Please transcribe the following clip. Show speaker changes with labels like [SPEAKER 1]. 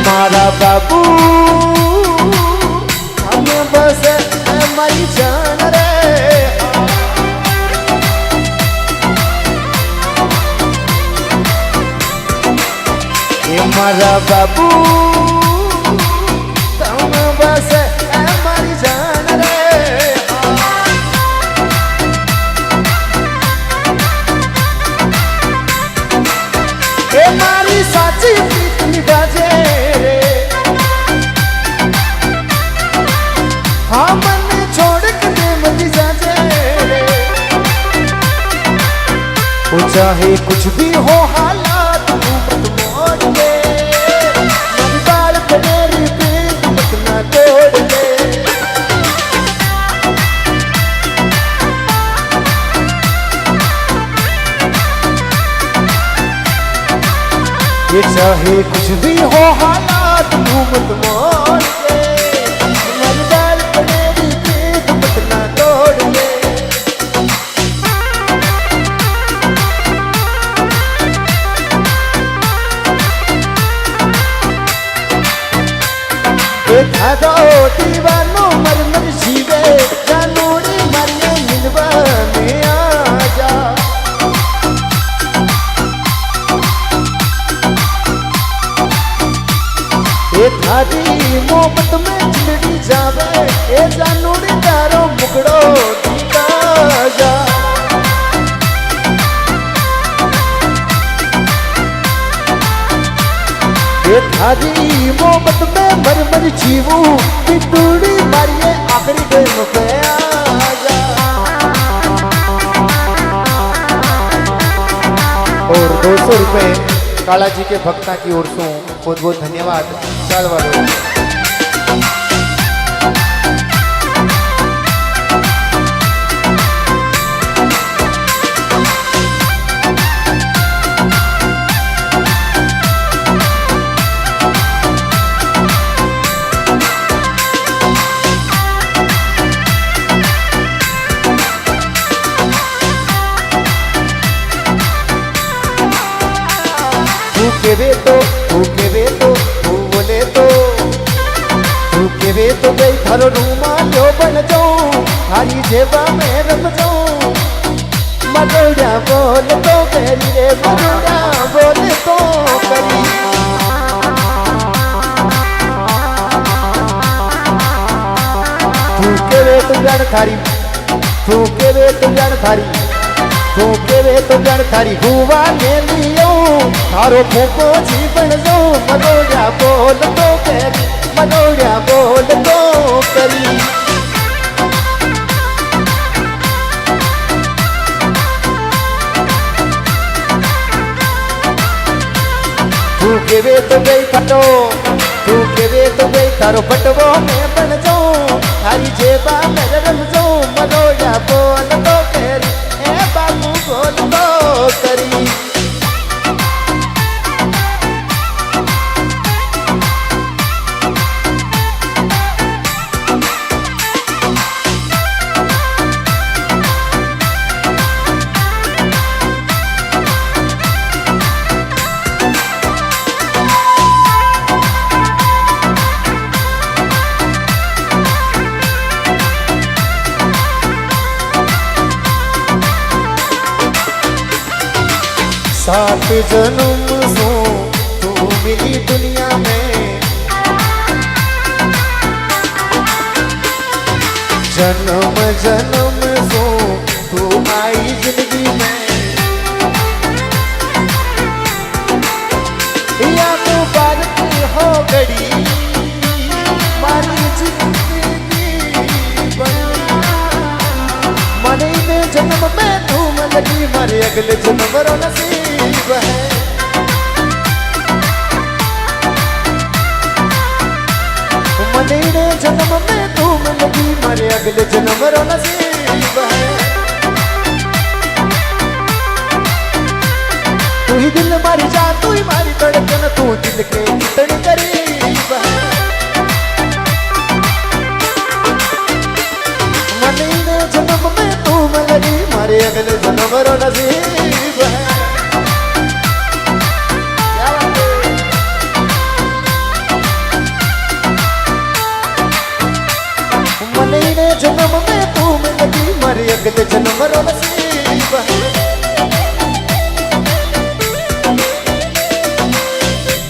[SPEAKER 1] मारा बाबू हम बस मरी जान रे मारा बाबू तुम बस मरी जान रे मारी साची प्रीत निभाजे रे हाँ मन छोड़ के मत जाजे रे वो चाहे कुछ भी हो हालात मत मोड़ दे मन बाल तेरी प्रीत मत ना तोड़ दे ये चाहे कुछ भी हो हालात तू मत मोड़ दे मन डाल मेरी प्रीत मत ना तोड़ दे था दो दीवानो मर मर जीवे जानूरी मरिए मिलवा में आजा थारी मोहब्बत में जिंदगी जावे ए जानूरी तारो मुकड़ो दीदा जा ए थारी मोहब्बत में मर मर जीवू पिटूड़ी मारिए आखिरी दिन पे आजा और 200 रुपए काला जी के भक्ता की ओर से बहुत बहुत धन्यवाद चल वालों तू बोले तो तू केवे तो गई थारो रूमाल जो बन जाऊं थारी जेबा में रख जाऊं मरोड़ा बोल तो करी रे मरोड़ा बोल तो करी तू केवे तो जान थारी तू केवे तो जान थारी तू केवे तो जान थारी हुआ ले लियो थारो फूको जीवन जो मनोड़ा बोल तो करी मनोड़ा बोल तो करी तू केवे तो गई फटो तू केवे तो गई थारो फटवो में बन जाऊं थारी जेबा में रम जाऊं मनोड़ा बोल तो करी ए बाबू बोल तो करी सात जन्म सो तू मिली दुनिया में जन्म जन्म सो तू आई जिंदगी में या तो बात हो गड़ी मारी जिंदगी मने में जन्म में तू लगी मारे अगले जन्म रो नसीब है मने जन्म में तू लगी मारे अगले जन्म रो नसीब है तू ही दिल मारी जा तू ही मारी धड़कन तू दिल के कितनी करीब है मने जन्म में तू लगी मारे अगले जन्म रो नसीब है મારી અગત જન્મ રો નસીબ